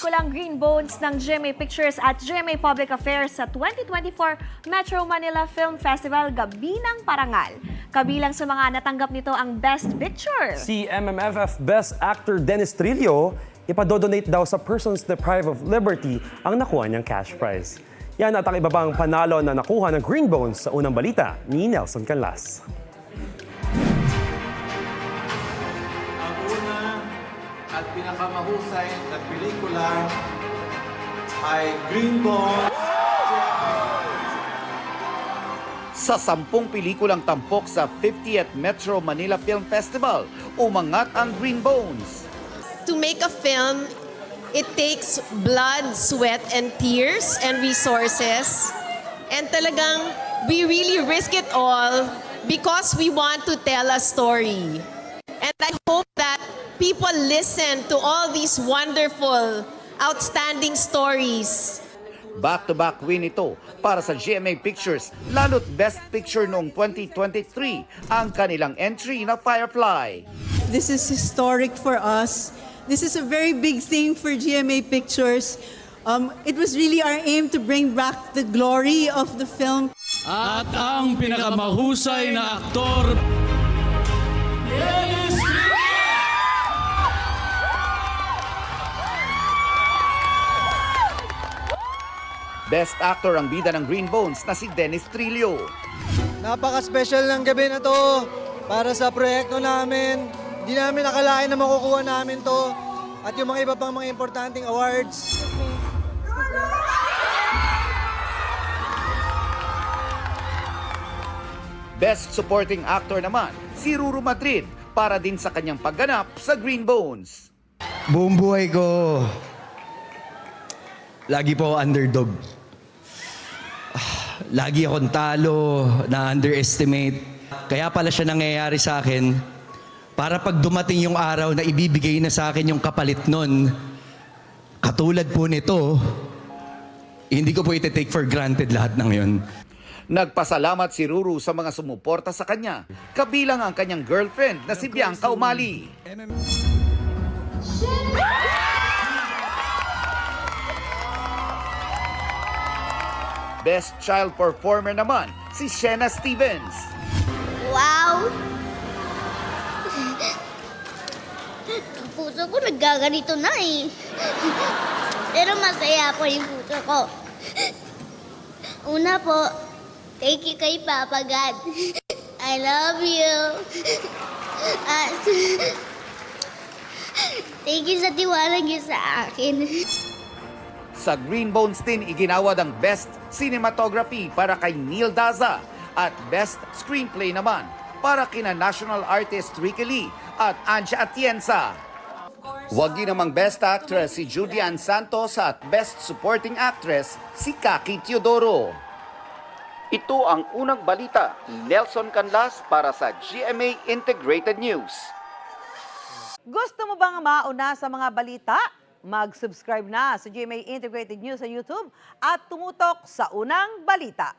pelikulang Green Bones ng GMA Pictures at GMA Public Affairs sa 2024 Metro Manila Film Festival Gabi ng Parangal. Kabilang sa mga natanggap nito ang Best Picture. Si MMFF Best Actor Dennis Trillo, ipadodonate daw sa persons deprived of liberty ang nakuha niyang cash prize. Yan at ang iba pang panalo na nakuha ng Green Bones sa unang balita ni Nelson Canlas. Ang una at pinakamahusay na pelikula ay Green Bones. Sa 10 pelikulang tampok sa 50th Metro Manila Film Festival, umangat ang Green Bones. To make a film, it takes blood, sweat, and tears and resources. And talagang, we really risk it all because we want to tell a story. And I hope that people listen to all these wonderful, outstanding stories. Back-to-back win ito para sa GMA Pictures, lalo't Best Picture noong 2023 ang kanilang entry na Firefly. This is historic for us. This is a very big thing for GMA Pictures. It was really our aim to bring back the glory of the film. At ang pinakamahusay na aktor, Dennis Best Actor ang bida ng Green Bones na si Dennis Trillo. Napaka-special ng gabi na to para sa proyekto namin. Hindi namin nakalain na makukuha namin to at yung mga iba pang mga importanteng awards. Best Supporting Actor naman si Ruru Madrid para din sa kanyang pagganap sa Green Bones. Buong buhay ko, lagi po ako underdog. Lagi akong talo, na-underestimate. Kaya pala siya nangyayari sa akin para pag dumating yung araw na ibibigay na sa akin yung kapalit nun, katulad po nito, hindi ko po iti-take for granted lahat ng yun. Nagpasalamat si Ruru sa mga sumuporta sa kanya, kabilang ang kanyang girlfriend na si Bianca Umali. Best Child Performer naman si Shena Stevens. Wow! Ang puso ko naggaganito na eh. Pero masaya po yung puso ko. Una po, thank you kay Papa God. I love you. At thank you sa tiwala niyo sa akin. Sa Green Bones din iginawad ang Best Cinematography para kay Neil Daza at Best Screenplay naman para kina National Artist Ricky Lee at Anja Atienza. Wagi namang Best Actress si Judy Ann Santos at Best Supporting Actress si Kaki Teodoro. Ito ang unang balita, Nelson Canlas para sa GMA Integrated News. Gusto mo bang mauna sa mga balita? Mag-subscribe na sa GMA Integrated News sa YouTube at tumutok sa unang balita.